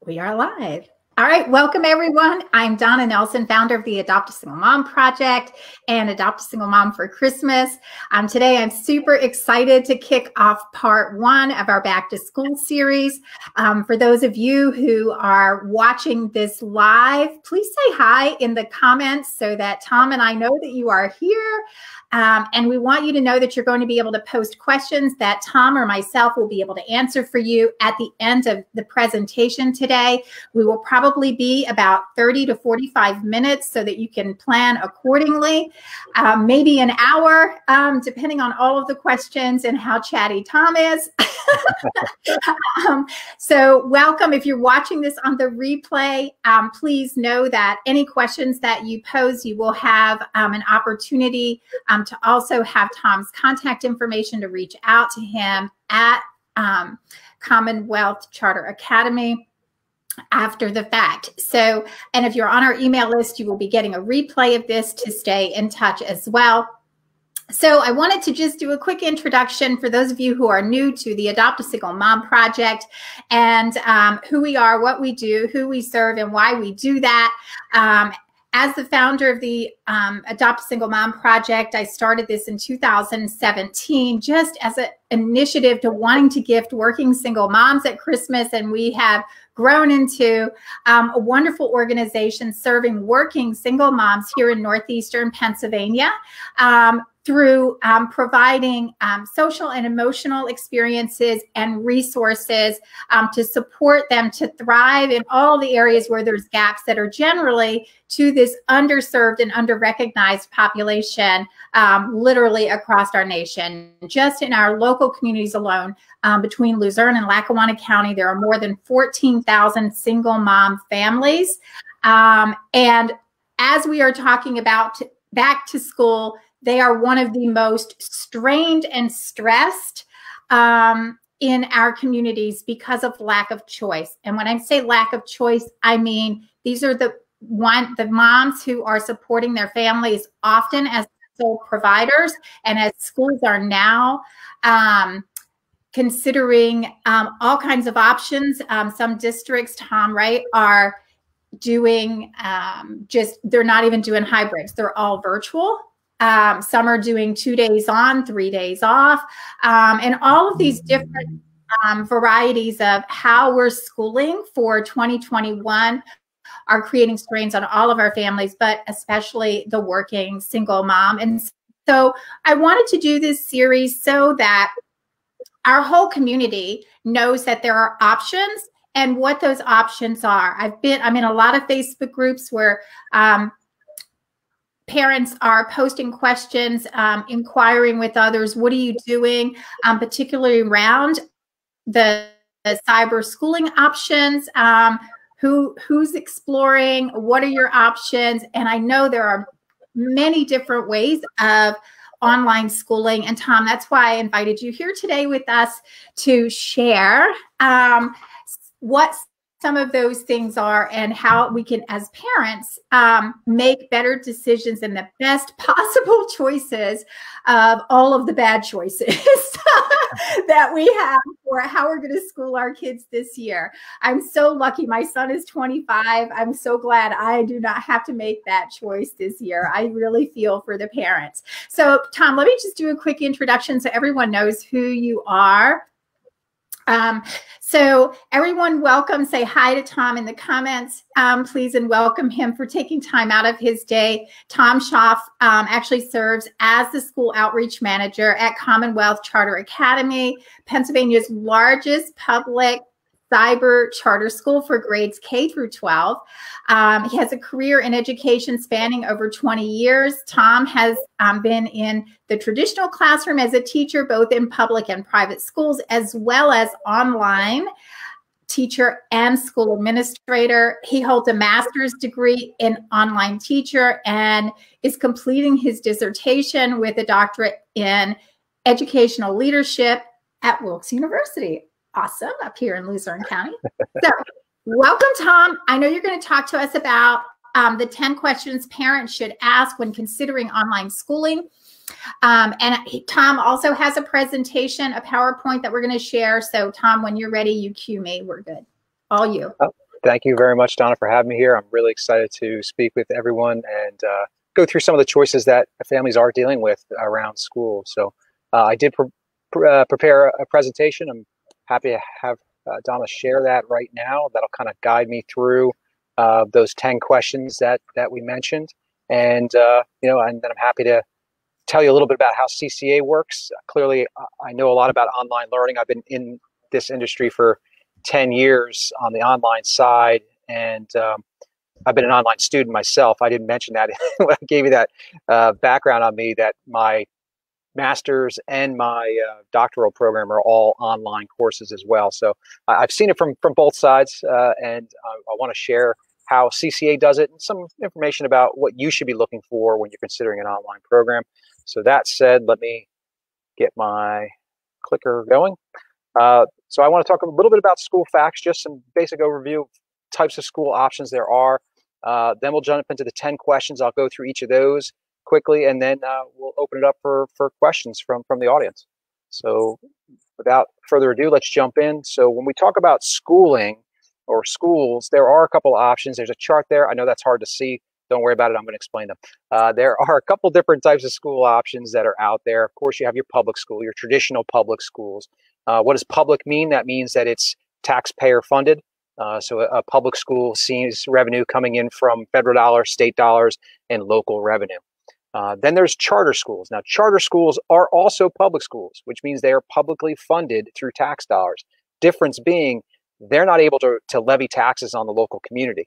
We are live. All right, welcome everyone. I'm Donna Nelson, founder of the Adopt a Single Mom Project and Adopt a Single Mom for Christmas. Today I'm super excited to kick off part one of our Back to School series. For those of you who are watching this live, please say hi in the comments so that Tom and I know that you are here. And we want you to know that you're going to be able to post questions that Tom or myself will be able to answer for you at the end of the presentation today. We will probably be about 30 to 45 minutes so that you can plan accordingly. Maybe an hour, depending on all of the questions and how chatty Tom is. So welcome. If you're watching this on the replay, please know that any questions that you pose, you will have an opportunity to also have Tom's contact information to reach out to him at Commonwealth Charter Academy after the fact. So, and if you're on our email list, you will be getting a replay of this to stay in touch as well. So I wanted to just do a quick introduction for those of you who are new to the Adopt a Single Mom Project and who we are, what we do, who we serve, and why we do that. As the founder of the Adopt a Single Mom Project, I started this in 2017 just as an initiative to wanting to gift working single moms at Christmas. And we have grown into a wonderful organization serving working single moms here in Northeastern Pennsylvania through providing social and emotional experiences and resources to support them to thrive in all the areas where there's gaps that are generally to this underserved and under-recognized population literally across our nation. Just in our local communities alone, between Luzerne and Lackawanna County, there are more than 14,000 single mom families. And as we are talking about back to school, they are one of the most strained and stressed in our communities because of lack of choice. And when I say lack of choice, I mean these are the moms who are supporting their families often as sole providers, and as schools are now considering all kinds of options. Some districts, Tom, right, are doing they're not even doing hybrids. They're all virtual. Some are doing 2 days on, 3 days off, and all of these different varieties of how we're schooling for 2021 are creating strains on all of our families, but especially the working single mom. And so I wanted to do this series so that our whole community knows that there are options and what those options are. I'm in a lot of Facebook groups where parents are posting questions, inquiring with others, what are you doing, particularly around the cyber schooling options, who's exploring, what are your options? And I know there are many different ways of online schooling. And Tom, that's why I invited you here today with us to share what some of those things are and how we can, as parents, make better decisions and the best possible choices of all of the bad choices that we have for how we're going to school our kids this year. I'm so lucky. My son is 25. I'm so glad I do not have to make that choice this year. I really feel for the parents. So, Tom, let me just do a quick introduction so everyone knows who you are. So everyone, welcome. Say hi to Tom in the comments, please, and welcome him for taking time out of his day. Tom Schaaf actually serves as the school outreach manager at Commonwealth Charter Academy, Pennsylvania's largest public cyber charter school for grades K through 12. He has a career in education spanning over 20 years. Tom has been in the traditional classroom as a teacher, both in public and private schools, as well as online teacher and school administrator. He holds a master's degree in online teacher and is completing his dissertation with a doctorate in educational leadership at Wilkes University. Awesome, up here in Luzerne County. So welcome, Tom. I know you're going to talk to us about the 10 questions parents should ask when considering online schooling. And Tom also has a presentation, a PowerPoint that we're going to share. So Tom, when you're ready, you cue me. We're good. All you. Thank you very much, Donna, for having me here. I'm really excited to speak with everyone and go through some of the choices that families are dealing with around school. So I did prepare a presentation. I'm happy to have Donna share that right now. That'll kind of guide me through those 10 questions that we mentioned. And, you know, and then I'm happy to tell you a little bit about how CCA works. Clearly, I know a lot about online learning. I've been in this industry for 10 years on the online side, and I've been an online student myself. I didn't mention that when I gave you that background on me, that my master's and my doctoral program are all online courses as well. So I've seen it from both sides, and I want to share how CCA does it and some information about what you should be looking for when you're considering an online program. So that said, let me get my clicker going. So I want to talk a little bit about school facts, just some basic overview of types of school options there are. Then we'll jump into the 10 questions. I'll go through each of those quickly, and then we'll open it up for questions from the audience. So without further ado, let's jump in. So when we talk about schooling or schools, there are a couple of options. There's a chart there. I know that's hard to see. Don't worry about it. I'm going to explain them. There are a couple different types of school options that are out there. Of course, you have your public school, your traditional public schools. What does public mean? That means that it's taxpayer funded. So a public school sees revenue coming in from federal dollars, state dollars, and local revenue. Then there's charter schools. Now, charter schools are also public schools, which means they are publicly funded through tax dollars. Difference being, they're not able to levy taxes on the local community.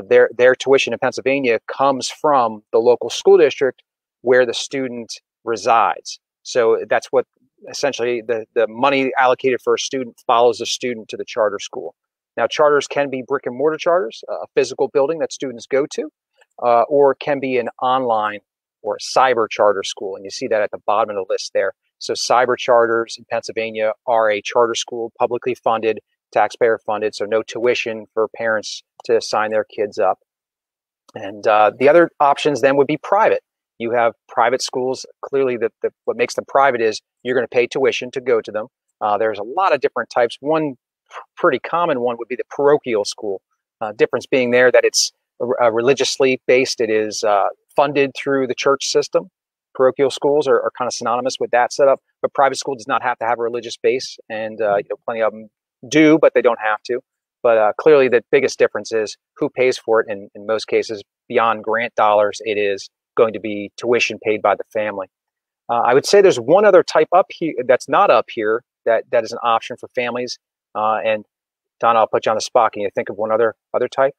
Their tuition in Pennsylvania comes from the local school district where the student resides. So that's what essentially the money allocated for a student follows the student to the charter school. Now, charters can be brick and mortar charters, a physical building that students go to, or it can be an online or a cyber charter school. And you see that at the bottom of the list there. So cyber charters in Pennsylvania are a charter school, publicly funded, taxpayer funded, so no tuition for parents to sign their kids up. And the other options then would be private. You have private schools. Clearly, what makes them private is you're going to pay tuition to go to them. There's a lot of different types. One pretty common one would be the parochial school. Difference being there that it's religiously based. It is funded through the church system. Parochial schools are kind of synonymous with that setup, but private school does not have to have a religious base, and plenty of them do, but they don't have to. But clearly, the biggest difference is who pays for it. And in most cases, beyond grant dollars, it is going to be tuition paid by the family. I would say there's one other type up here that's not up here that is an option for families. And Donna, I'll put you on the spot. Can you think of one other type?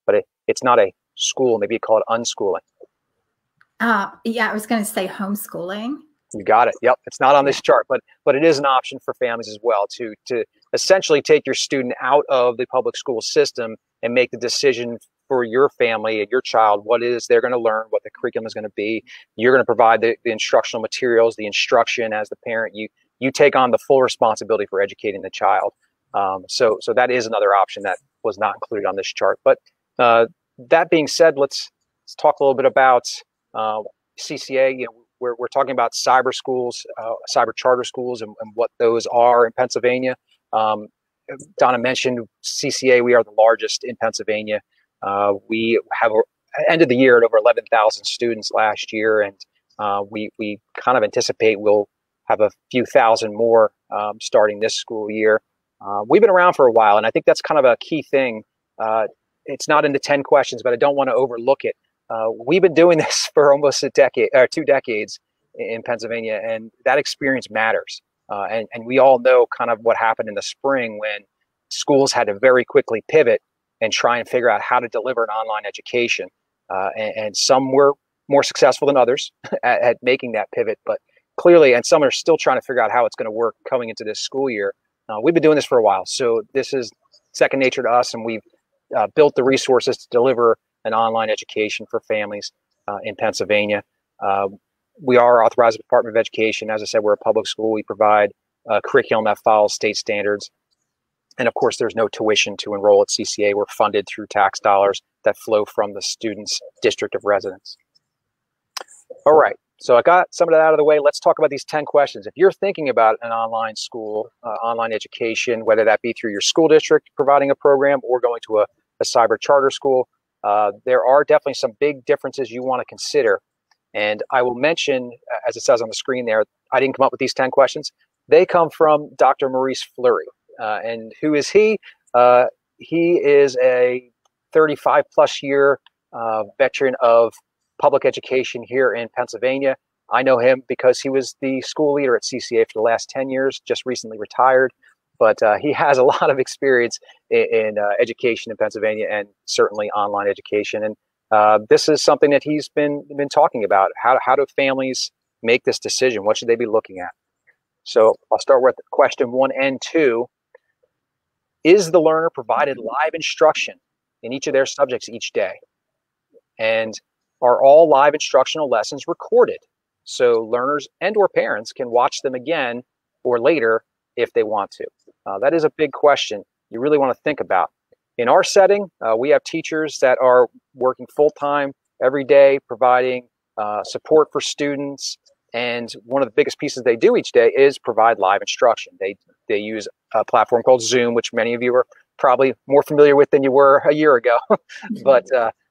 But it's not a school. Maybe you call it unschooling. Yeah, I was going to say homeschooling. You got it. Yep. It's not on this chart, but it is an option for families as well to essentially take your student out of the public school system and make the decision for your family and your child what it is they're going to learn, what the curriculum is going to be. You're going to provide the instructional materials, the instruction as the parent. You take on the full responsibility for educating the child. So that is another option that was not included on this chart. But that being said, let's talk a little bit about CCA. We're talking about cyber schools, cyber charter schools, and what those are in Pennsylvania. Donna mentioned CCA. We are the largest in Pennsylvania. We have ended the year at over 11,000 students last year, and we kind of anticipate we'll have a few thousand more starting this school year. We've been around for a while, and I think that's kind of a key thing. It's not in the 10 questions, but I don't want to overlook it. We've been doing this for almost a decade or 2 decades in Pennsylvania, and that experience matters. And we all know kind of what happened in the spring when schools had to very quickly pivot and try and figure out how to deliver an online education. And some were more successful than others at making that pivot, but clearly, and some are still trying to figure out how it's going to work coming into this school year. We've been doing this for a while, so this is second nature to us, and we've built the resources to deliver an online education for families in Pennsylvania. We are authorized by the Department of Education. As I said, we're a public school. We provide a curriculum that follows state standards. And of course, there's no tuition to enroll at CCA. We're funded through tax dollars that flow from the student's district of residence. All right, So I got some of that out of the way. Let's talk about these 10 questions. If you're thinking about an online school, online education, whether that be through your school district providing a program or going to a cyber charter school, there are definitely some big differences you want to consider. And I will mention, as it says on the screen there, I didn't come up with these 10 questions. They come from Dr. Maurice Fleury. And who is he? He is a 35 plus year veteran of public education here in Pennsylvania. I know him because he was the school leader at CCA for the last 10 years, just recently retired. But he has a lot of experience in education in Pennsylvania and certainly online education. And this is something that he's been talking about. How do families make this decision? What should they be looking at? So I'll start with question 1 and 2. Is the learner provided live instruction in each of their subjects each day? And are all live instructional lessons recorded so learners and or parents can watch them again or later if they want to? That is a big question you really want to think about. In our setting, we have teachers that are working full-time every day, providing support for students. And one of the biggest pieces they do each day is provide live instruction. They use a platform called Zoom, which many of you are probably more familiar with than you were a year ago. But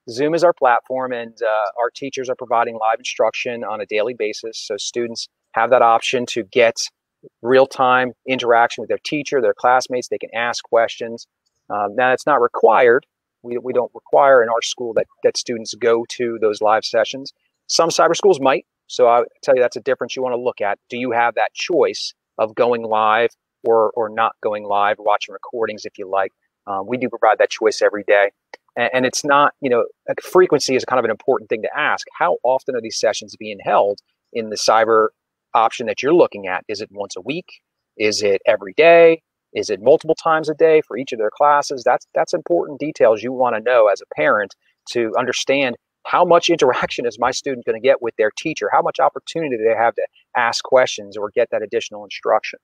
Zoom is our platform, and our teachers are providing live instruction on a daily basis. So students have that option to get real-time interaction with their teacher, their classmates. They can ask questions. Now, it's not required. We don't require in our school that students go to those live sessions. Some cyber schools might. So I'll tell you that's a difference you want to look at. Do you have that choice of going live or not going live, watching recordings if you like? We do provide that choice every day. And it's not, frequency is kind of an important thing to ask. How often are these sessions being held in the cyber option that you're looking at? Is it once a week? Is it every day? Is it multiple times a day for each of their classes? That's important details you want to know as a parent to understand how much interaction is my student going to get with their teacher? How much opportunity do they have to ask questions or get that additional instruction?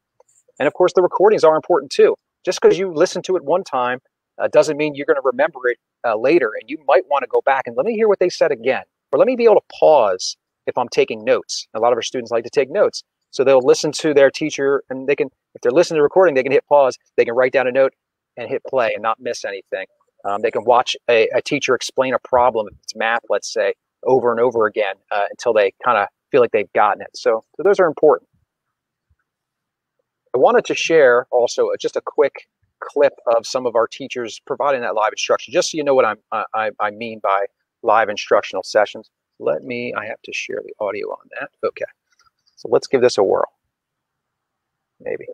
And of course, the recordings are important too. Just because you listen to it one time doesn't mean you're going to remember it later. And you might want to go back and let me hear what they said again. Or let me be able to pause if I'm taking notes. A lot of our students like to take notes. So they'll listen to their teacher and they can, if they're listening to the recording, they can hit pause. They can write down a note and hit play and not miss anything. They can watch a teacher explain a problem, if it's math, let's say, over and over again until they kind of feel like they've gotten it. So those are important. I wanted to share also just a quick clip of some of our teachers providing that live instruction, just so you know what I mean by live instructional sessions. I have to share the audio on that. Okay, so let's give this a whirl. Maybe.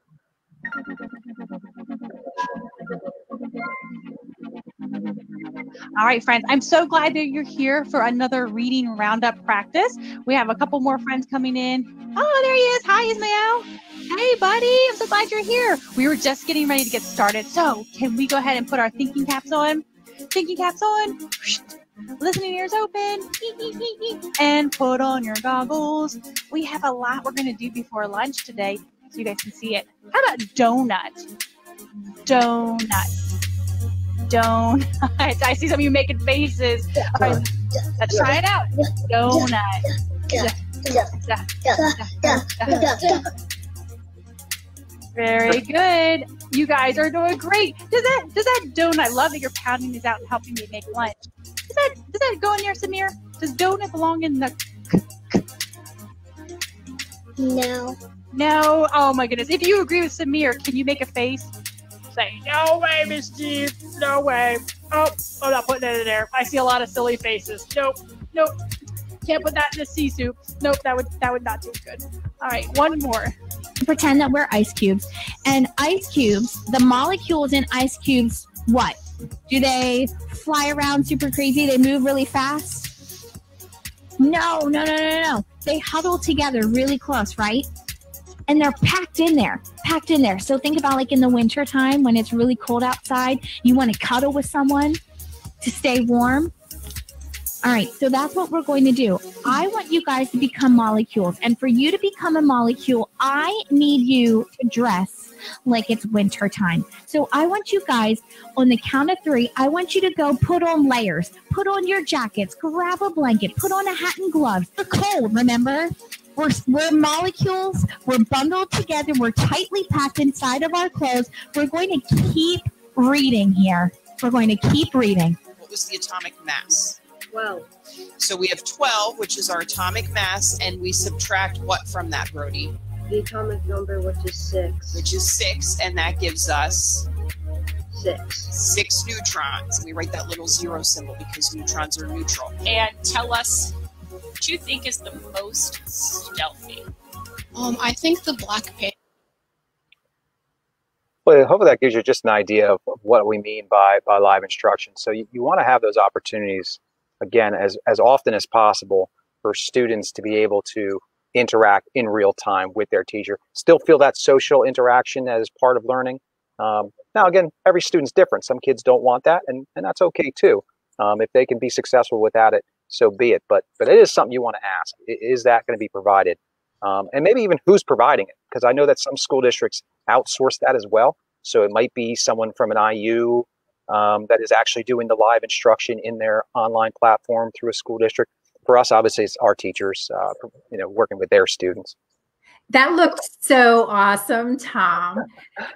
All right, friends, I'm so glad that you're here for another reading roundup practice. We have a couple more friends coming in. Oh, there he is. Hi, Ismael. Hey, buddy. I'm so glad you're here. We were just getting ready to get started. So can we go ahead and put our thinking caps on? Thinking caps on. Listening ears open. And put on your goggles. We have a lot we're going to do before lunch today, so you guys can see it. How about donut? Donut. I see some of you making faces. All right, let's try it out. Donut. Very good. You guys are doing great. Does that donut? I love that you're pounding these out and helping me make lunch. Does that go in there, Samir? Does donut belong in the? No. No. Oh my goodness. If you agree with Samir, can you make a face? Say, no way, Miss Steve. No way. Oh, I'm not putting that in there. I see a lot of silly faces. Nope. Can't put that in the sea soup. Nope, that would not taste good. All right, one more. Pretend that we're ice cubes. And ice cubes, the molecules in ice cubes, what? Do they fly around super crazy? They move really fast? No. They huddle together really close, right? And they're packed in there. So think about like in the winter time when it's really cold outside, you want to cuddle with someone to stay warm. All right, so that's what we're going to do. I want you guys to become molecules. And for you to become a molecule, I need you to dress like it's winter time. So I want you guys, on the count of 3, I want you to go put on layers, put on your jackets, grab a blanket, put on a hat and gloves. We're cold, remember? We're molecules. We're bundled together. We're tightly packed inside of our clothes. We're going to keep reading here. We're going to keep reading. What was the atomic mass? 12. So we have 12, which is our atomic mass, and we subtract what from that, Brody? The atomic number, which is 6. Which is 6, and that gives us 6 neutrons. We write that little 0 symbol because neutrons are neutral. And tell us what you think is the most stealthy. I think the black panther. Well, hopefully that gives you just an idea of what we mean by live instruction. So you want to have those opportunities, again, as often as possible for students to be able to interact in real time with their teacher, still feel that social interaction as part of learning. Now, again, every student's different. Some kids don't want that, and that's okay too. If they can be successful without it, so be it. But it is something you want to ask. Is that going to be provided? And maybe even who's providing it? Because I know that some school districts outsource that as well. So it might be someone from an IU that is actually doing the live instruction in their online platform through a school district. For us, obviously, it's our teachers, working with their students. That looked so awesome, Tom.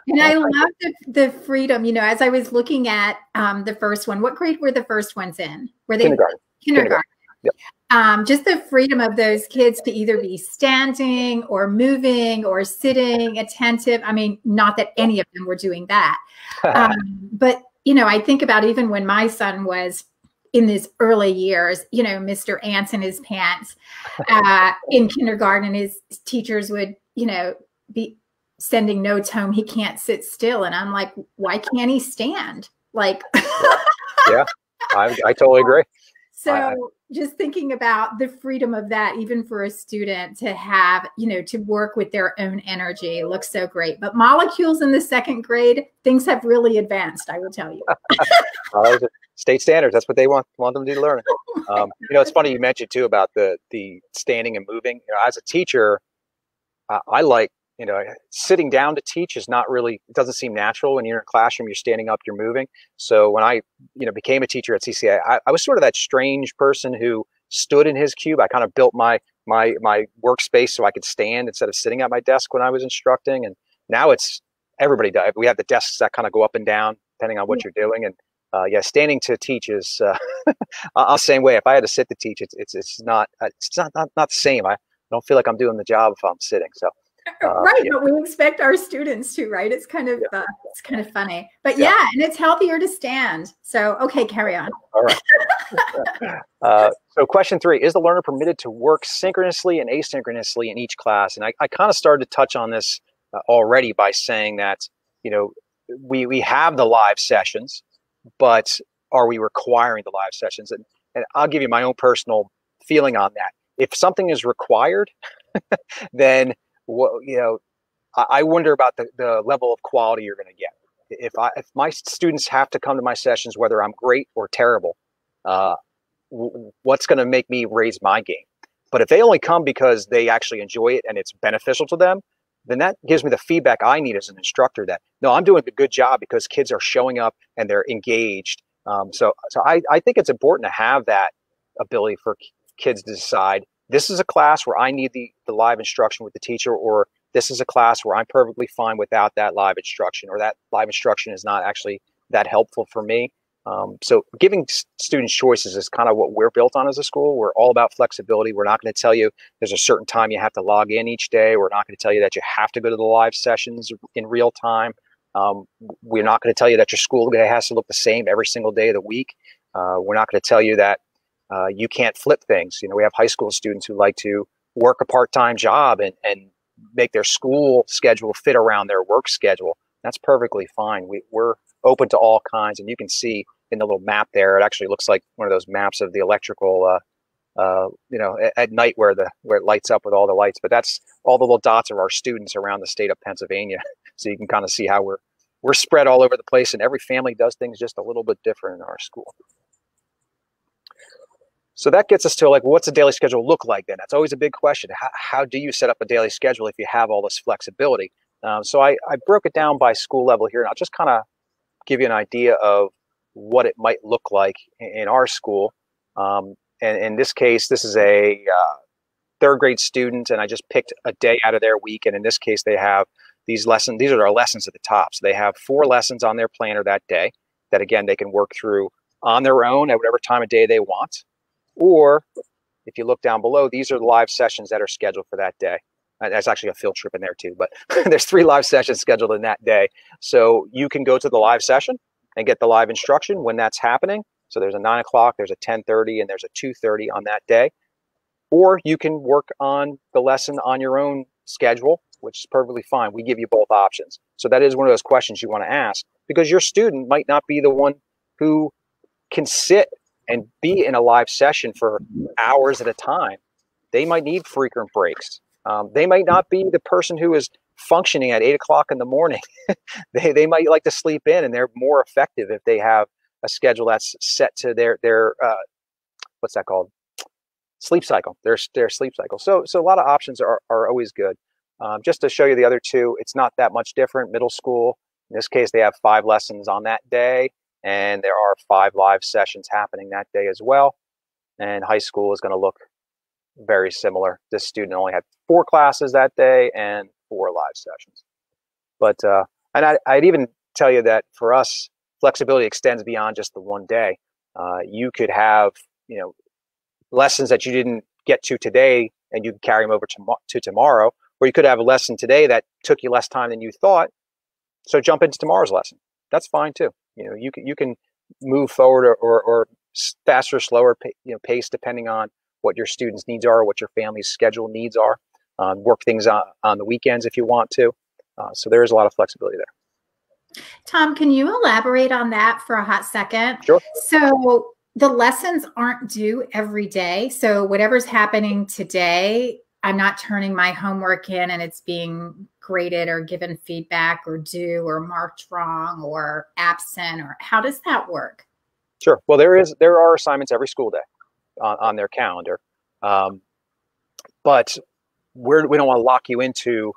And I love the freedom, as I was looking at the first one. What grade were the first ones in? Were they kindergarten? Yep. Just the freedom of those kids to either be standing or moving or sitting attentive. I mean, not that any of them were doing that. But, I think about even when my son was in his early years, Mr. Ants in his pants in kindergarten, his teachers would, be sending notes home. He can't sit still. And I'm like, why can't he stand? Like, yeah, I totally agree. So just thinking about the freedom of that, even for a student to have, to work with their own energy, looks so great. But molecules in the 2nd grade, things have really advanced, I will tell you. State standards, that's what they want them to learn. It's funny you mentioned too about the standing and moving. As a teacher, I like, sitting down to teach is not really, it doesn't seem natural. When you're in a classroom, you're standing up, you're moving. So when I, became a teacher at CCA, I was sort of that strange person who stood in his cube. I kind of built my workspace so I could stand instead of sitting at my desk when I was instructing. And now it's, everybody does. We have the desks that kind of go up and down depending on what you're doing. And standing to teach is, I'll same way. If I had to sit to teach, it's not the same. I don't feel like I'm doing the job if I'm sitting. So. Right, but we expect our students to, right? It's kind of funny, but and it's healthier to stand. So, okay, carry on. All right. So question 3, is the learner permitted to work synchronously and asynchronously in each class? And I kind of started to touch on this already by saying that, we have the live sessions, but are we requiring the live sessions? And I'll give you my own personal feeling on that. If something is required, then I wonder about the level of quality you're going to get. If my students have to come to my sessions, whether I'm great or terrible, what's going to make me raise my game? But if they only come because they actually enjoy it and it's beneficial to them, then that gives me the feedback I need as an instructor that, no, I'm doing a good job because kids are showing up and they're engaged. So I think it's important to have that ability for kids to decide, this is a class where I need the live instruction with the teacher, or this is a class where I'm perfectly fine without that live instruction, or that live instruction is not actually that helpful for me. So giving students choices is kind of what we're built on as a school. We're all about flexibility. We're not going to tell you there's a certain time you have to log in each day. We're not going to tell you that you have to go to the live sessions in real time. We're not going to tell you that your school day has to look the same every single day of the week. We're not going to tell you that you can't flip things. We have high school students who like to work a part-time job and make their school schedule fit around their work schedule. That's perfectly fine. We're open to all kinds, and you can see in the little map there, it actually looks like one of those maps of the electrical, at night where it lights up with all the lights. But that's all the little dots are our students around the state of Pennsylvania. So you can kind of see how we're spread all over the place, and every family does things just a little bit different in our school. So that gets us to, like, what's a daily schedule look like then? That's always a big question. How do you set up a daily schedule if you have all this flexibility? So I broke it down by school level here, and I'll just kind of give you an idea of what it might look like in our school. And in this case, this is a third grade student, and I just picked a day out of their week. And in this case, they have these lessons. These are our lessons at the top. So they have 4 lessons on their planner that day that, again, they can work through on their own at whatever time of day they want. Or if you look down below, these are the live sessions that are scheduled for that day. There's actually a field trip in there too, but there's 3 live sessions scheduled in that day. So you can go to the live session and get the live instruction when that's happening. So there's a 9 o'clock, there's a 10:30, and there's a 2:30 on that day. Or you can work on the lesson on your own schedule, which is perfectly fine. We give you both options. So that is one of those questions you want to ask, because your student might not be the one who can sit and be in a live session for hours at a time. They might need frequent breaks. They might not be the person who is functioning at 8 o'clock in the morning. They might like to sleep in, and they're more effective if they have a schedule that's set to their what's that called? Sleep cycle, their sleep cycle. So a lot of options are always good. Just to show you the other 2, it's not that much different. Middle school, in this case, they have 5 lessons on that day, and there are 5 live sessions happening that day as well. And high school is going to look very similar. This student only had 4 classes that day and 4 live sessions. But and I'd even tell you that for us, flexibility extends beyond just the one day. You could have, lessons that you didn't get to today, and you can carry them over to tomorrow. Or you could have a lesson today that took you less time than you thought, so jump into tomorrow's lesson. That's fine too. You can move forward or faster, slower, pace depending on what your students' needs are, what your family's schedule needs are. Work things on the weekends if you want to. So there is a lot of flexibility there. Tom, can you elaborate on that for a hot second? Sure. So the lessons aren't due every day. So whatever's happening today, I'm not turning my homework in and it's being graded or given feedback or due or marked wrong or absent, or how does that work? Sure. Well, there are assignments every school day on their calendar. But we don't want to lock you into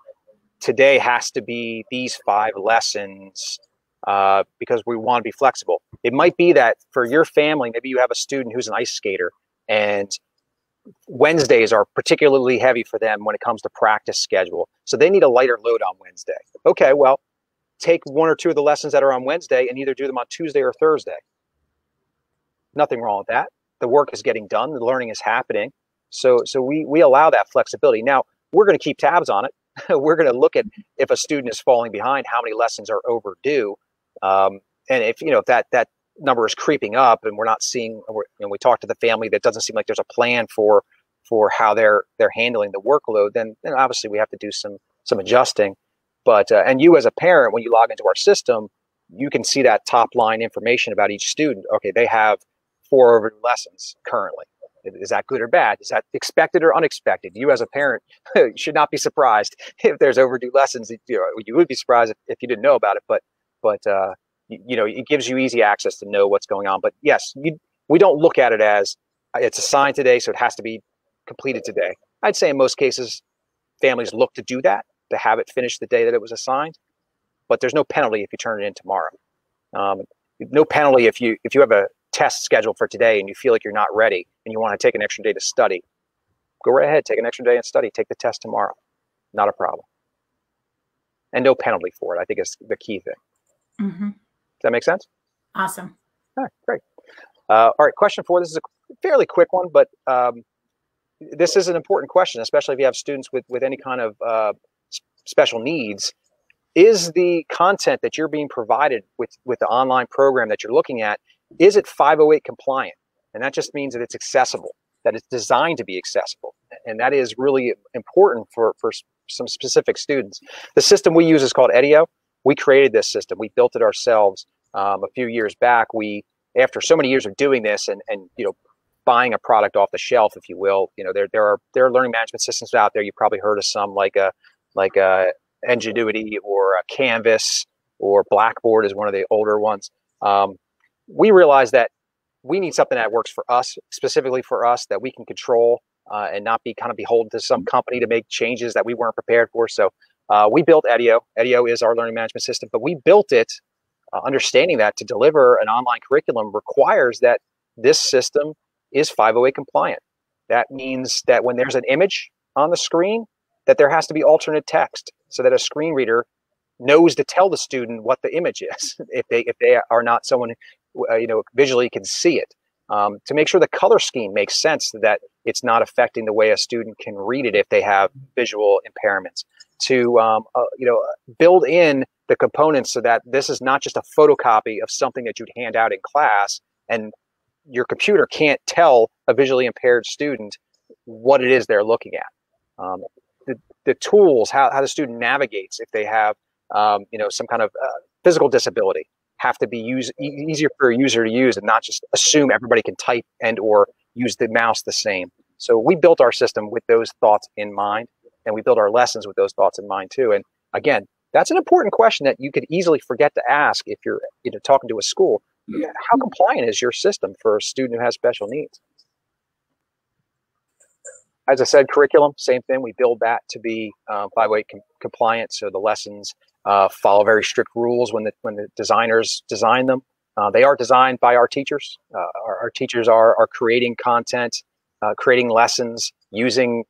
today has to be these 5 lessons because we want to be flexible. It might be that for your family, maybe you have a student who's an ice skater, and Wednesdays are particularly heavy for them when it comes to practice schedule. So they need a lighter load on Wednesday. Okay, well, take 1 or 2 of the lessons that are on Wednesday and either do them on Tuesday or Thursday. Nothing wrong with that. The work is getting done. The learning is happening. So we allow that flexibility. Now, we're going to keep tabs on it. We're going to look at if a student is falling behind, how many lessons are overdue. And if that number is creeping up and we're not seeing, we talk to the family, that doesn't seem like there's a plan for how they're handling the workload, then obviously we have to do some adjusting. But and you as a parent, when you log into our system, you can see that top line information about each student. Okay, they have 4 overdue lessons currently. Is that good or bad? Is that expected or unexpected? You as a parent should not be surprised if there's overdue lessons. You would be surprised if you didn't know about it, but it gives you easy access to know what's going on. But yes, we don't look at it as it's assigned today, so it has to be completed today. I'd say in most cases, families look to do that, to have it finished the day that it was assigned, but there's no penalty if you turn it in tomorrow. No penalty if you have a test scheduled for today and you feel like you're not ready and you want to take an extra day to study. Go right ahead, take an extra day and study. Take the test tomorrow. Not a problem. And no penalty for it, I think is the key thing. Mm-hmm. Does that make sense? Awesome. All right, great. All right, question 4. This is a fairly quick one, but this is an important question, especially if you have students with any kind of special needs. Is the content that you're being provided with the online program that you're looking at, is it 508 compliant? And that just means that it's accessible, that it's designed to be accessible. And that is really important for some specific students. The system we use is called Edio. We created this system. We built it ourselves a few years back. After so many years of doing this and buying a product off the shelf, if you will, there are learning management systems out there. You've probably heard of some like Ingenuity or Canvas or Blackboard is one of the older ones. We realized that we need something that works for us, specifically for us, that we can control and not be kind of beholden to some company to make changes that we weren't prepared for. So We built EDIO. EDIO is our learning management system, but we built it understanding that to deliver an online curriculum requires that this system is 508 compliant. That means that when there's an image on the screen, that there has to be alternate text so that a screen reader knows to tell the student what the image is if they are not someone who visually can see it. To make sure the color scheme makes sense, so that it's not affecting the way a student can read it if they have visual impairments. To build in the components so that this is not just a photocopy of something that you'd hand out in class, and your computer can't tell a visually impaired student what it is they're looking at. The tools, how the student navigates if they have some kind of physical disability, have to be easier for a user to use, and not just assume everybody can type and or use the mouse the same. So we built our system with those thoughts in mind, and we built our lessons with those thoughts in mind too. And again, that's an important question that you could easily forget to ask if you're talking to a school. How compliant is your system for a student who has special needs? As I said, curriculum, same thing. We build that to be 508 compliant, so the lessons follow very strict rules when the designers design them. They are designed by our teachers. Our teachers are creating content, creating lessons, using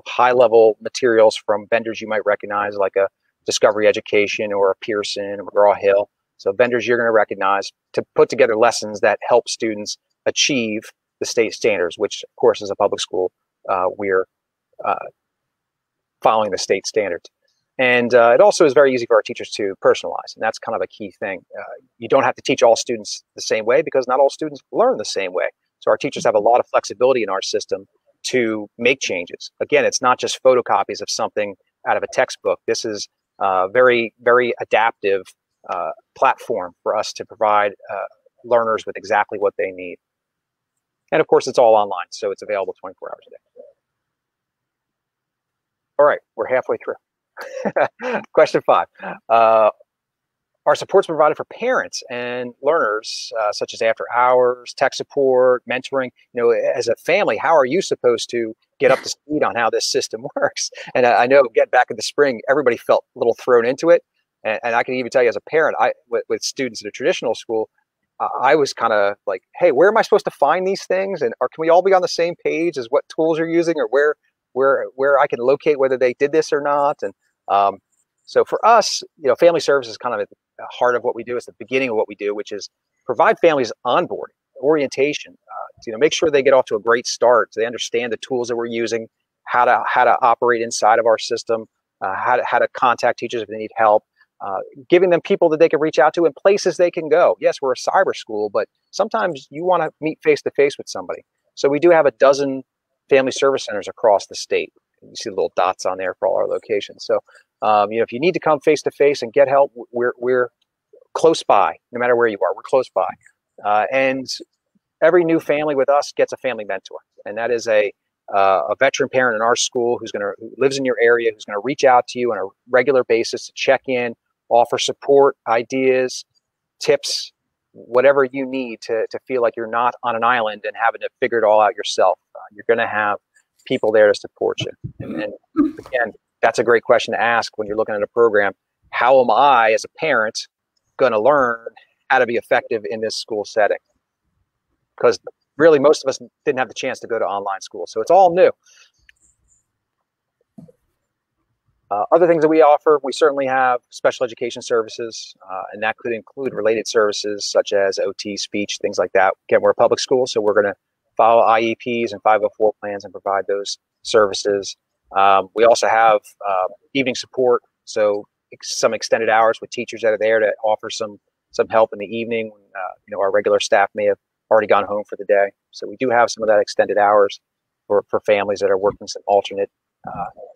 high-level materials from vendors you might recognize, like a Discovery Education or a Pearson or McGraw-Hill. So vendors you're going to recognize, to put together lessons that help students achieve the state standards, which of course as a public school, we're following the state standards. And it also is very easy for our teachers to personalize, and that's kind of a key thing. You don't have to teach all students the same way, because not all students learn the same way. So our teachers have a lot of flexibility in our system to make changes. Again, it's not just photocopies of something out of a textbook. This is a very, very adaptive platform for us to provide learners with exactly what they need. And of course, it's all online, so it's available 24 hours a day. All right, we're halfway through. Question 5. Are supports provided for parents and learners, such as after hours, tech support, mentoring? As a family, how are you supposed to get up to speed on how this system works? And I know, get back in the spring, everybody felt a little thrown into it. And I can even tell you, as a parent, with students at a traditional school, I was kind of like, hey, where am I supposed to find these things? And can we all be on the same page as what tools you're using, or where I can locate whether they did this or not? And so for us, family service is kind of at the heart of what we do. It's the beginning of what we do, which is provide families onboarding, orientation, to make sure they get off to a great start, so they understand the tools that we're using, how to operate inside of our system, how to contact teachers if they need help, giving them people that they can reach out to and places they can go. Yes, we're a cyber school, but sometimes you want to meet face-to-face with somebody. So we do have a dozen family service centers across the state. You see the little dots on there for all our locations. So, if you need to come face-to-face and get help, we're close by. No matter where you are, we're close by. And every new family with us gets a family mentor, and that is a veteran parent in our school who lives in your area, who's going to reach out to you on a regular basis to check in, offer support, ideas, tips, whatever you need to feel like you're not on an island and having to figure it all out yourself. You're going to have people there to support you. And again, that's a great question to ask when you're looking at a program. How am I, as a parent, going to learn how to be effective in this school setting? Because really, most of us didn't have the chance to go to online school, so it's all new. Other things that we offer, we certainly have special education services, and that could include related services such as OT, speech, things like that. Again, we're a public school, so we're going to follow IEPs and 504 plans and provide those services. We also have evening support, so some extended hours with teachers that are there to offer some help in the evening when our regular staff may have already gone home for the day. So we do have some of that extended hours for families that are working some alternate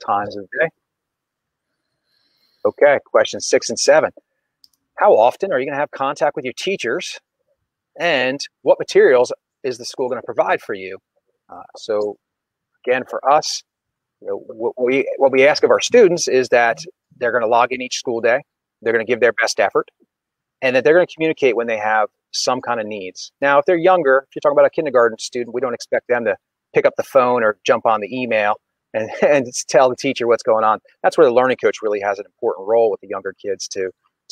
times of the day. Okay, questions 6 and 7. How often are you going to have contact with your teachers, and what materials is the school going to provide for you? So again, for us, what we ask of our students is that they're going to log in each school day, they're going to give their best effort, and that they're going to communicate when they have some kind of needs. Now, if they're younger, if you're talking about a kindergarten student, we don't expect them to pick up the phone or jump on the email. and tell the teacher what's going on. That's where the learning coach really has an important role with the younger kids to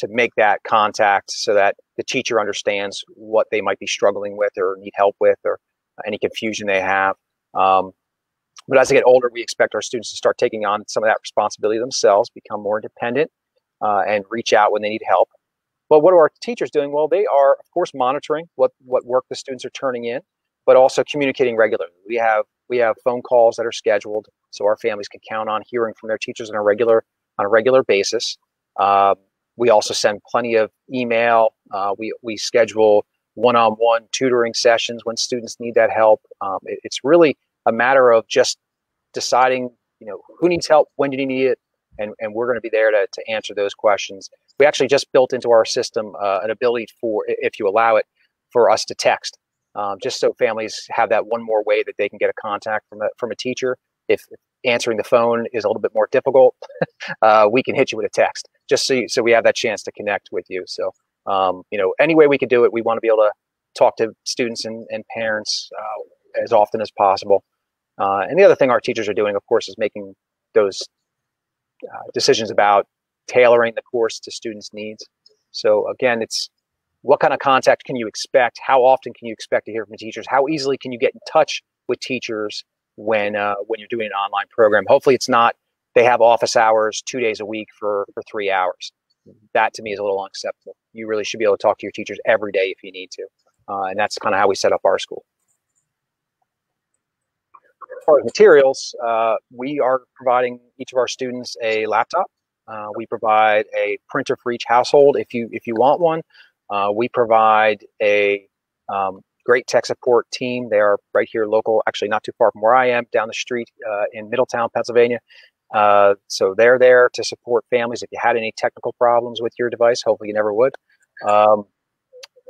make that contact so that the teacher understands what they might be struggling with or need help with, or any confusion they have. But as they get older, we expect our students to start taking on some of that responsibility themselves, become more independent, and reach out when they need help. But what are our teachers doing? Well, they are, of course, monitoring what work the students are turning in, but also communicating regularly. We have phone calls that are scheduled, so our families can count on hearing from their teachers on a regular basis. We also send plenty of email. We schedule one-on-one tutoring sessions when students need that help. It's really a matter of just deciding, who needs help, when do you need it, and we're going to be there to answer those questions. We actually just built into our system an ability for, if you allow it, for us to text, just so families have that one more way that they can get a contact from a teacher. If answering the phone is a little bit more difficult, we can hit you with a text, just so we have that chance to connect with you. So, any way we can do it, we want to be able to talk to students and parents as often as possible. And the other thing our teachers are doing, of course, is making those decisions about tailoring the course to students' needs. So again, it's what kind of contact can you expect? How often can you expect to hear from teachers? How easily can you get in touch with teachers when you're doing an online program? Hopefully it's not they have office hours 2 days a week for 3 hours. That to me is a little unacceptable. You really should be able to talk to your teachers every day if you need to. And that's kind of how we set up our school. As far as materials, we are providing each of our students a laptop. We provide a printer for each household if you want one. We provide a great tech support team. They are right here local, actually not too far from where I am, down the street in Middletown, Pennsylvania. So they're there to support families if you had any technical problems with your device. Hopefully you never would.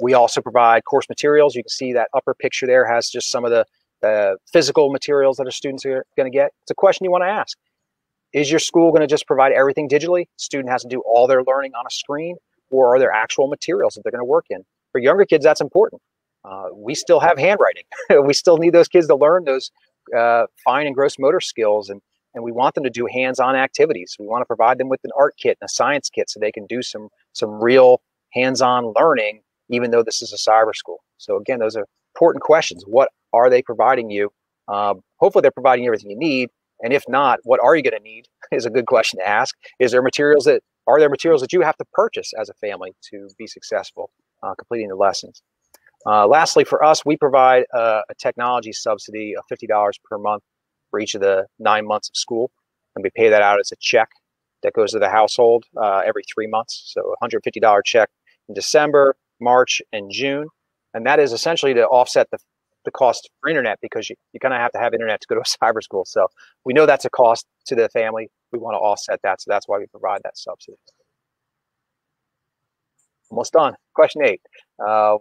We also provide course materials. You can see that upper picture there has just some of the physical materials that our students are going to get. It's a question you want to ask. Is your school going to just provide everything digitally? Student has to do all their learning on a screen, or are there actual materials that they're going to work in? For younger kids, that's important. We still have handwriting. We still need those kids to learn those fine and gross motor skills, and we want them to do hands-on activities. We want to provide them with an art kit and a science kit so they can do some real hands-on learning, even though this is a cyber school. So again, those are important questions. What are they providing you? Hopefully they're providing you everything you need. And if not, what are you going to need is a good question to ask. Are there materials that you have to purchase as a family to be successful completing the lessons? Lastly, for us, we provide a technology subsidy of $50 per month for each of the 9 months of school. And we pay that out as a check that goes to the household every 3 months. So a $150 check in December, March, and June. And that is essentially to offset the cost for internet, because you kind of have to have internet to go to a cyber school. So we know that's a cost to the family. We want to offset that. So that's why we provide that subsidy. Almost done. Question 8.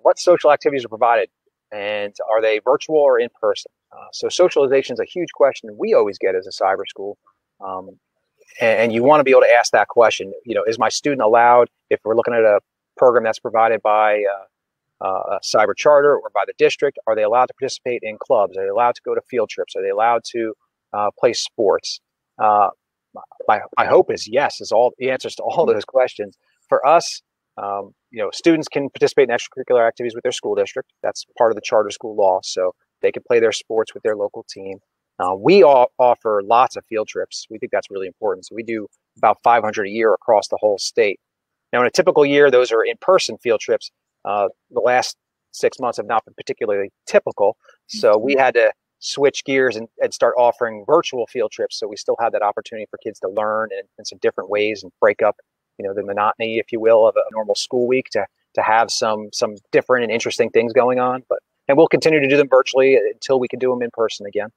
What social activities are provided, and are they virtual or in person? So socialization is a huge question we always get as a cyber school. And you want to be able to ask that question. Is my student allowed, if we're looking at a program that's provided by a cyber charter or by the district, are they allowed to participate in clubs? Are they allowed to go to field trips? Are they allowed to play sports? My hope is yes, is all the answers to all those questions. For us, students can participate in extracurricular activities with their school district. That's part of the charter school law, so they can play their sports with their local team. We offer lots of field trips. We think that's really important. So we do about 500 a year across the whole state. Now, in a typical year, those are in-person field trips. The last 6 months have not been particularly typical. So we had to switch gears and start offering virtual field trips. So we still have that opportunity for kids to learn in some different ways and break up, the monotony, if you will, of a normal school week to have some different and interesting things going on. And we'll continue to do them virtually until we can do them in person again.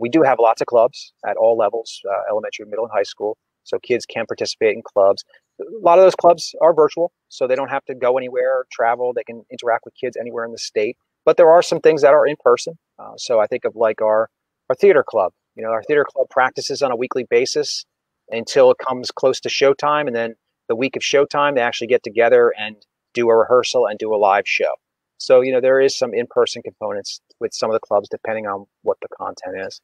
We do have lots of clubs at all levels, elementary, middle, and high school. So kids can participate in clubs. A lot of those clubs are virtual, so they don't have to go anywhere or travel. They can interact with kids anywhere in the state. But there are some things that are in person. So I think of like our theater club. Our theater club practices on a weekly basis until it comes close to showtime. And then the week of showtime, they actually get together and do a rehearsal and do a live show. So, there is some in-person components with some of the clubs, depending on what the content is.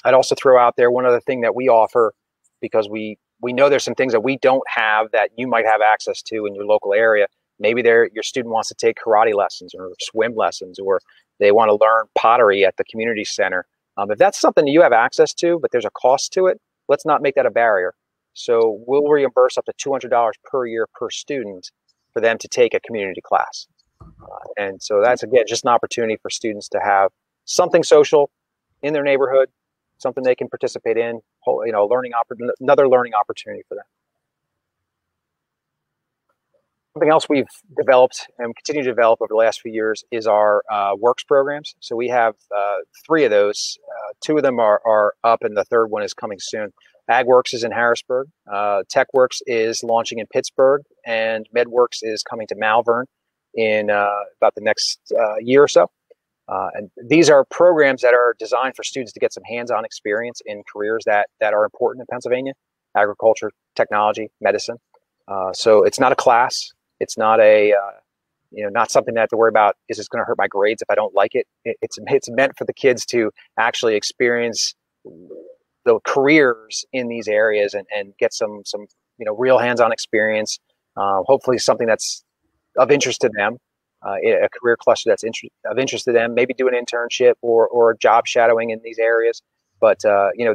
I'd also throw out there one other thing that we offer, because we know there's some things that we don't have that you might have access to in your local area. Maybe your student wants to take karate lessons or swim lessons, or they want to learn pottery at the community center. If that's something you have access to, but there's a cost to it, let's not make that a barrier. So we'll reimburse up to $200 per year per student for them to take a community class. And so that's, again, just an opportunity for students to have something social in their neighborhood, something they can participate in, another learning opportunity for them. Something else we've developed and continue to develop over the last few years is our works programs. So we have 3 of those. 2 of them are up, and the 3rd one is coming soon. AgWorks is in Harrisburg. TechWorks is launching in Pittsburgh, and MedWorks is coming to Malvern in about the next year or so. And these are programs that are designed for students to get some hands-on experience in careers that are important in Pennsylvania: agriculture, technology, medicine. So it's not a class. It's not not something that I have to worry about. Is this going to hurt my grades if I don't like it? It's meant for the kids to actually experience the careers in these areas and get some real hands-on experience. Hopefully something that's of interest to them, a career cluster that's of interest to them. Maybe do an internship or job shadowing in these areas. But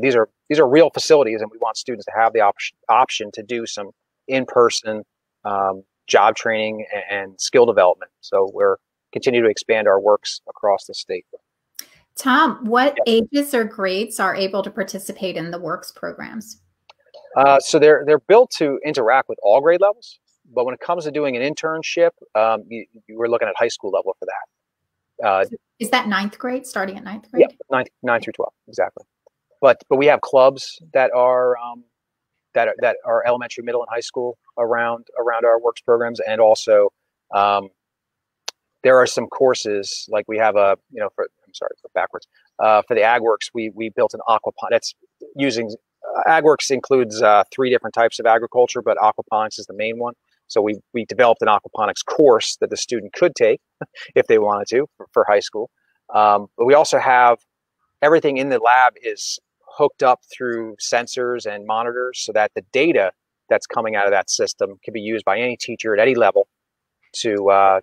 these are real facilities, and we want students to have the option to do some in-person job training and skill development. So we're continue to expand our works across the state. Tom, what ages or grades are able to participate in the works programs? So they're built to interact with all grade levels, but when it comes to doing an internship, we're looking at high school level for that. Is that 9th grade, starting at 9th grade? Yeah, 9 through 12, exactly. But we have clubs that are elementary, middle, and high school around our works programs, and also there are some courses like we have for the AgWorks we built an aquaponics. That's using AgWorks includes 3 different types of agriculture, but aquaponics is the main one. So we developed an aquaponics course that the student could take if they wanted to for high school. But we also have everything in the lab is hooked up through sensors and monitors, so that the data that's coming out of that system can be used by any teacher at any level to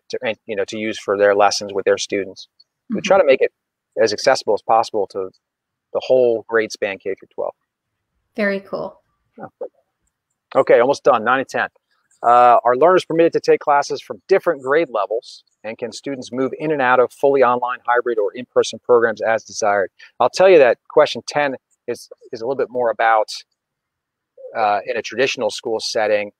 use for their lessons with their students. We try to make it as accessible as possible to the whole grade span K through 12. Very cool. Okay, almost done. 9 and 10. Are learners permitted to take classes from different grade levels, and can students move in and out of fully online, hybrid, or in-person programs as desired? I'll tell you that question 10 is a little bit more about in a traditional school setting.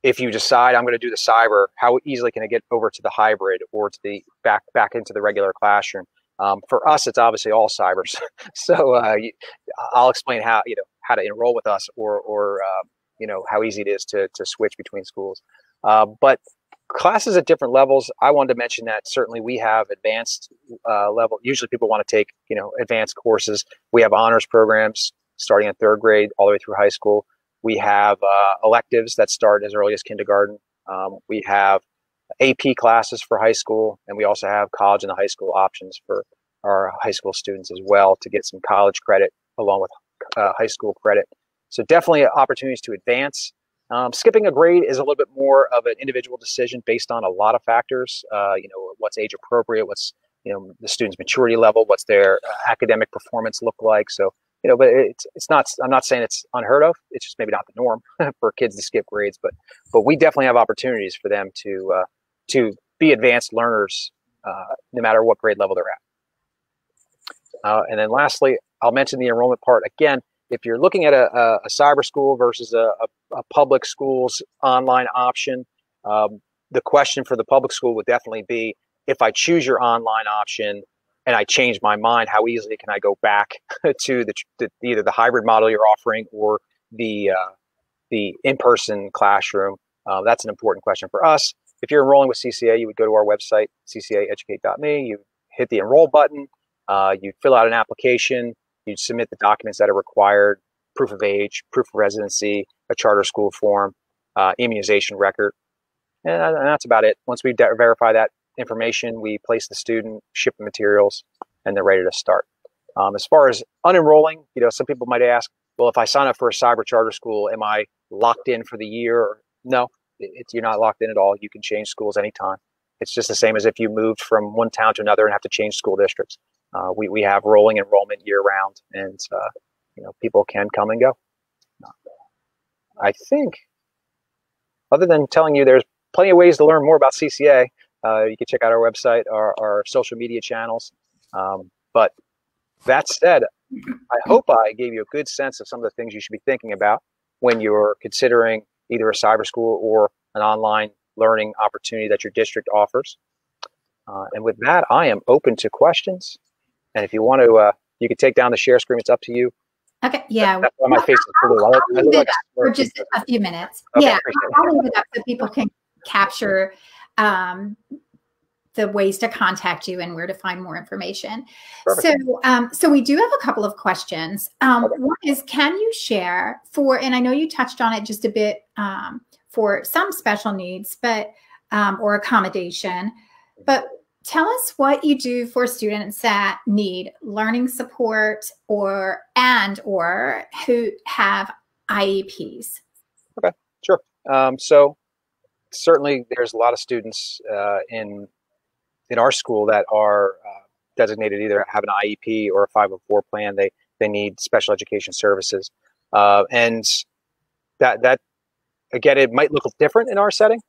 If you decide I'm going to do the cyber, how easily can I get over to the hybrid or to the back into the regular classroom? For us, it's obviously all cybers. So I'll explain how to enroll with us, or how easy it is to switch between schools. But classes at different levels, I wanted to mention that certainly we have advanced level. Usually people want to take advanced courses. We have honors programs starting in 3rd grade all the way through high school. We have electives that start as early as kindergarten. We have AP classes for high school, and we also have college and the high school options for our high school students as well, to get some college credit along with high school credit. So definitely opportunities to advance. Skipping a grade is a little bit more of an individual decision based on a lot of factors. What's age appropriate, what's the student's maturity level, what's their academic performance look like. So but it's not. I'm not saying it's unheard of. It's just maybe not the norm for kids to skip grades. But we definitely have opportunities for them to be advanced learners, no matter what grade level they're at. And then lastly, I'll mention the enrollment part again. If you're looking at a cyber school versus a public school's online option, the question for the public school would definitely be, if I choose your online option and I change my mind, how easily can I go back to either the hybrid model you're offering or the in-person classroom? That's an important question for us. If you're enrolling with CCA, you would go to our website, ccaeducate.me. You hit the enroll button. You fill out an application. You submit the documents that are required: proof of age, proof of residency, a charter school form, immunization record, and that's about it. Once we verify that information, we place the student, ship the materials, and they're ready to start. As far as unenrolling, some people might ask, well, if I sign up for a cyber charter school, am I locked in for the year? No, you're not locked in at all. You can change schools anytime. It's just the same as if you moved from one town to another and have to change school districts. We have rolling enrollment year round, and people can come and go. I think, other than telling you there's plenty of ways to learn more about CCA, you can check out our website, our social media channels. But that said, I hope I gave you a good sense of some of the things you should be thinking about when you're considering either a cyber school or an online learning opportunity that your district offers. And with that, I am open to questions. And if you want to, you can take down the share screen. It's up to you. Okay. Yeah. That's why my face is blue. I'll leave it up for just a few minutes. Okay, yeah. I'll leave it up so people can capture the ways to contact you and where to find more information. Perfect. So we do have a couple of questions. One is, can you share and I know you touched on it just a bit for some special needs, but or accommodation, but tell us what you do for students that need learning support or who have IEPs. Okay, sure. So certainly there's a lot of students in our school that are designated either have an IEP or a 504 plan. They need special education services. And that again, it might look different in our setting,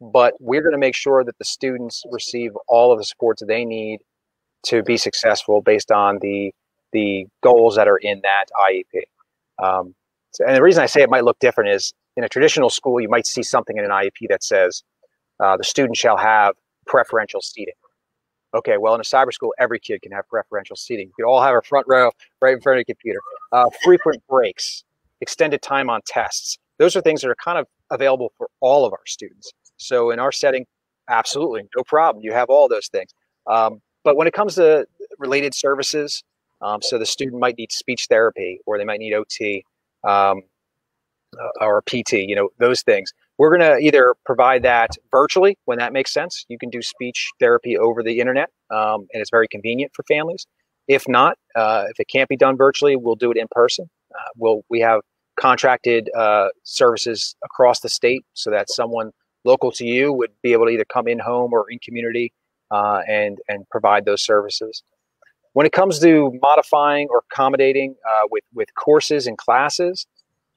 but we're going to make sure that the students receive all of the supports that they need to be successful based on the goals that are in that IEP. And the reason I say it might look different is in a traditional school, you might see something in an IEP that says the student shall have preferential seating. Okay, well, in a cyber school, every kid can have preferential seating. You can all have a front row right in front of the computer. Frequent breaks, extended time on tests. Those are things that are kind of available for all of our students. So in our setting, absolutely, no problem. You have all those things. But when it comes to related services, so the student might need speech therapy, or they might need OT, or PT, those things. We're going to either provide that virtually when that makes sense. You can do speech therapy over the internet, and it's very convenient for families. If not, if it can't be done virtually, we'll do it in person. We have contracted services across the state so that someone local to you would be able to either come in home or in community and provide those services. When it comes to modifying or accommodating with courses and classes,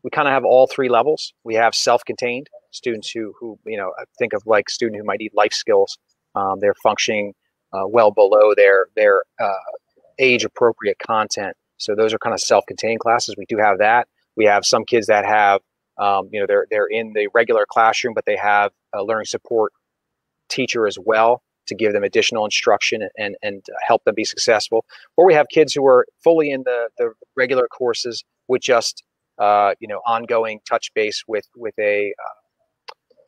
we kind of have all three levels. We have self-contained students who think of like student who might need life skills. They're functioning well below their age-appropriate content. So those are kind of self-contained classes. We do have that. We have some kids that have, they're in the regular classroom, but they have a learning support teacher as well to give them additional instruction and help them be successful. Or we have kids who are fully in the regular courses with just ongoing touch base with a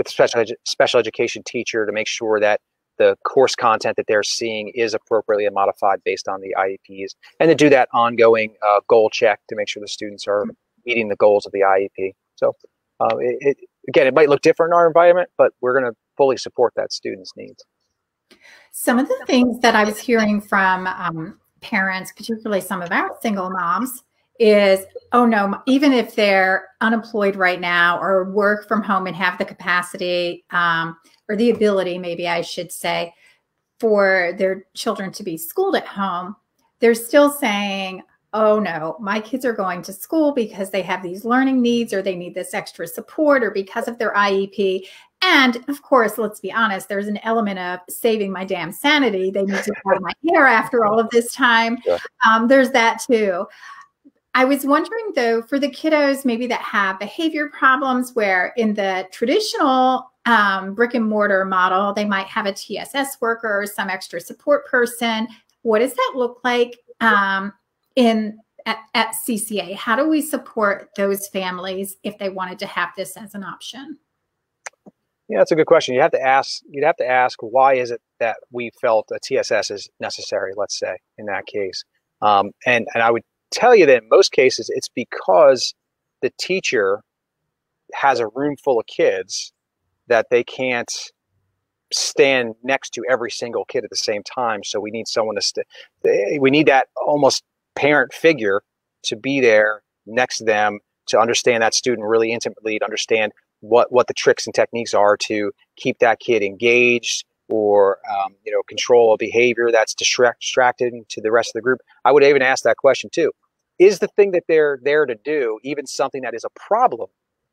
special education teacher to make sure that the course content that they're seeing is appropriately modified based on the IEPs, and to do that ongoing goal check to make sure the students are meeting the goals of the IEP. So it might look different in our environment, but we're going to fully support that student's needs. Some of the things that I was hearing from parents, particularly some of our single moms, is, oh no, even if they're unemployed right now or work from home and have the capacity or the ability, maybe I should say, for their children to be schooled at home, they're still saying, oh no, my kids are going to school because they have these learning needs or they need this extra support or because of their IEP. And of course, let's be honest, there's an element of saving my damn sanity. They need to have my hair after all of this time. Yeah. There's that too. I was wondering though, for the kiddos maybe that have behavior problems where in the traditional brick and mortar model, they might have a TSS worker or some extra support person. What does that look like at CCA? How do we support those families if they wanted to have this as an option? Yeah, that's a good question. You'd have to ask why is it that we felt a TSS is necessary, let's say, in that case. And I would tell you that in most cases, it's because the teacher has a room full of kids that they can't stand next to every single kid at the same time. So we need someone to we need that almost parent figure to be there next to them, to understand that student really intimately, to understand what the tricks and techniques are to keep that kid engaged, or control a behavior that's distracted to the rest of the group. I would even ask that question too. Is the thing that they're there to do even something that is a problem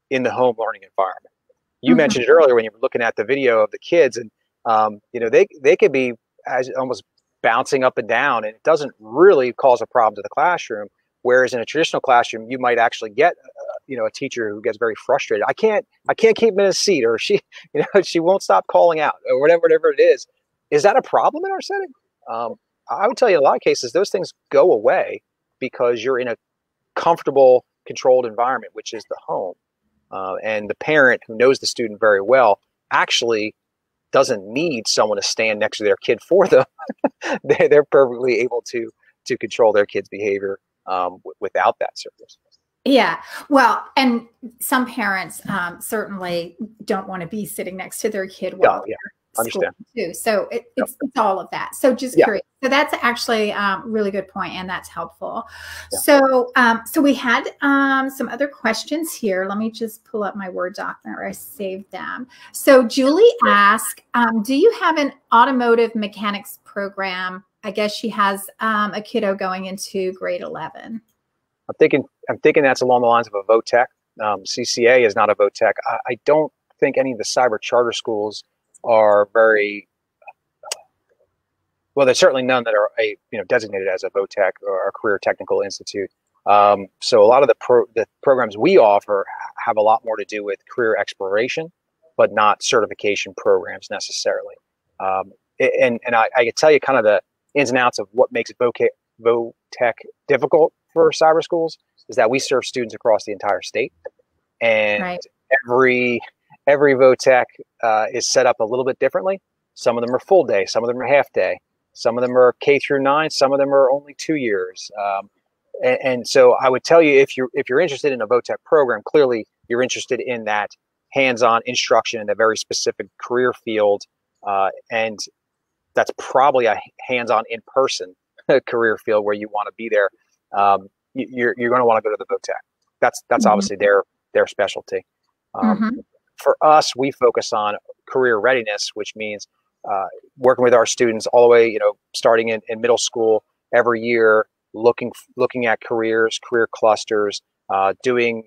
in the home learning environment? You mentioned it earlier when you were looking at the video of the kids, and they could be almost bouncing up and down, and it doesn't really cause a problem to the classroom. Whereas in a traditional classroom, you might actually get a teacher who gets very frustrated. I can't keep him in his seat, or she won't stop calling out, or whatever it is. Is that a problem in our setting? I would tell you in a lot of cases, those things go away because you're in a comfortable, controlled environment, which is the home. And the parent who knows the student very well actually doesn't need someone to stand next to their kid for them. They're perfectly able to control their kid's behavior without that service. Yeah. Well, and some parents certainly don't want to be sitting next to their kid while they're understand too. So it's all of that. So just curious. So that's actually a really good point, and that's helpful. Yeah. So we had some other questions here. Let me just pull up my Word document where I saved them. So Julie asked, do you have an automotive mechanics program? I guess she has a kiddo going into grade 11. I'm thinking that's along the lines of a VOTEC. CCA is not a VOTEC. I don't think any of the cyber charter schools are very well. There's certainly none that are designated as a VOTEC or a career technical institute. So a lot of the programs we offer have a lot more to do with career exploration, but not certification programs necessarily. And I can tell you kind of the ins and outs of what makes VOTEC difficult for cyber schools is that we serve students across the entire state, and every VOTEC is set up a little bit differently. Some of them are full day, some of them are half day, some of them are K through 9, some of them are only 2 years. And so I would tell you, if you're interested in a VOTEC program, clearly you're interested in that hands-on instruction in a very specific career field, and that's probably a hands-on in-person career field where you want to be there. You're going to want to go to the VOTEC. That's obviously their specialty. For us, we focus on career readiness, which means working with our students all the way, starting in middle school every year, looking at careers, career clusters, doing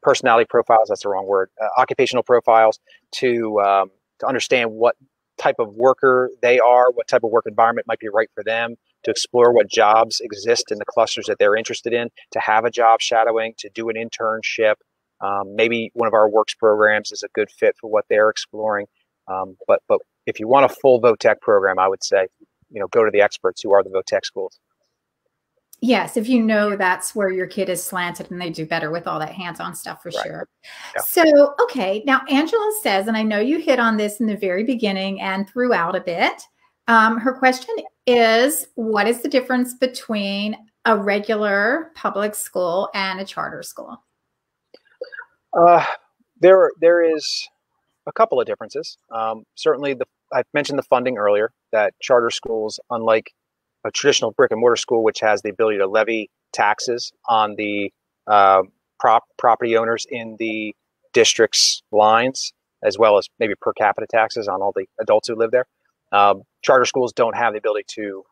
personality profiles. That's the wrong word. Occupational profiles to understand what type of worker they are, what type of work environment might be right for them, to explore what jobs exist in the clusters that they're interested in, to have a job shadowing, to do an internship. Maybe one of our works programs is a good fit for what they're exploring. But if you want a full VOTEC program, I would say, go to the experts who are the VOTEC schools. Yes, if you know that's where your kid is slanted, and they do better with all that hands-on stuff for sure. Yeah. So, okay, now Angela says, and I know you hit on this in the very beginning and throughout a bit, her question is, what is the difference between a regular public school and a charter school? There is a couple of differences. Certainly, I mentioned the funding earlier, that charter schools, unlike a traditional brick and mortar school, which has the ability to levy taxes on the property owners in the district's lines, as well as maybe per capita taxes on all the adults who live there. Charter schools don't have the ability to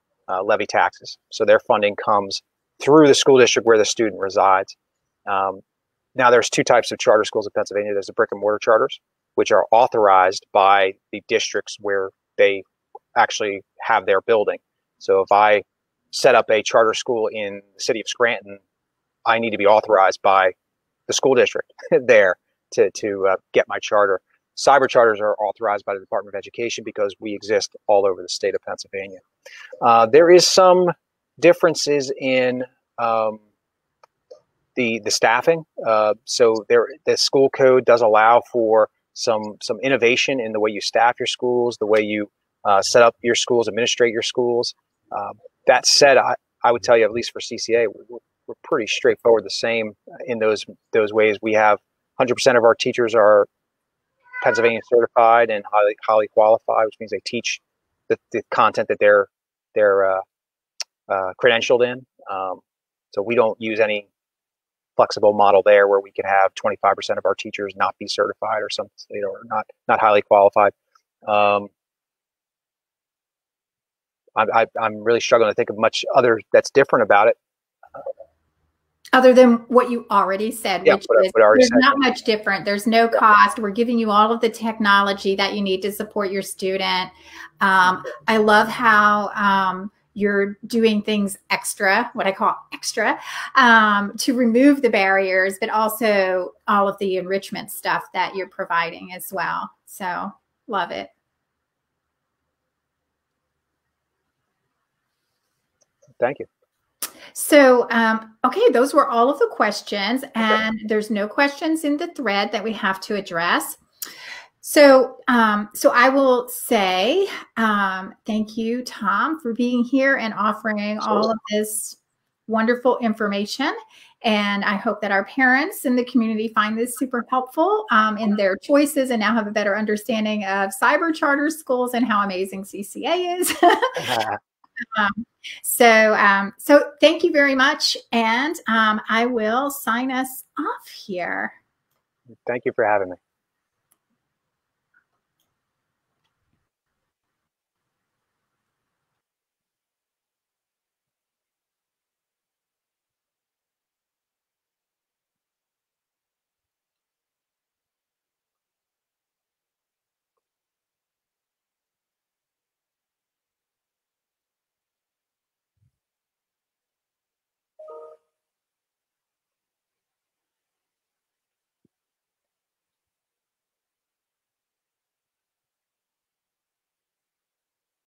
levy taxes. So their funding comes through the school district where the student resides. Now, there's two types of charter schools in Pennsylvania. There's the brick and mortar charters, which are authorized by the districts where they actually have their building. So if I set up a charter school in the city of Scranton, I need to be authorized by the school district there to get my charter. Cyber charters are authorized by the Department of Education because we exist all over the state of Pennsylvania. There is some differences in the staffing. So the school code does allow for some innovation in the way you staff your schools, the way you set up your schools, administrate your schools. That said, I would tell you, at least for CCA, we're pretty straightforward, the same in those ways. We have 100% of our teachers are Pennsylvania certified and highly qualified, which means they teach the content that they're credentialed in. So we don't use any flexible model there where we can have 25% of our teachers not be certified or something, or not highly qualified. I'm really struggling to think of much other that's different about it. Other than what you already said, Yeah, which is there's not much different. There's no cost. We're giving you all of the technology that you need to support your student. I love how you're doing things extra, what I call extra, to remove the barriers, but also all of the enrichment stuff that you're providing as well. So love it. Thank you. So, okay, those were all of the questions, and there's no questions in the thread that we have to address. So, so I will say thank you, Tom, for being here and offering all of this wonderful information. And I hope that our parents in the community find this super helpful in their choices and now have a better understanding of cyber charter schools and how amazing CCA is. So thank you very much. And I will sign us off here. Thank you for having me.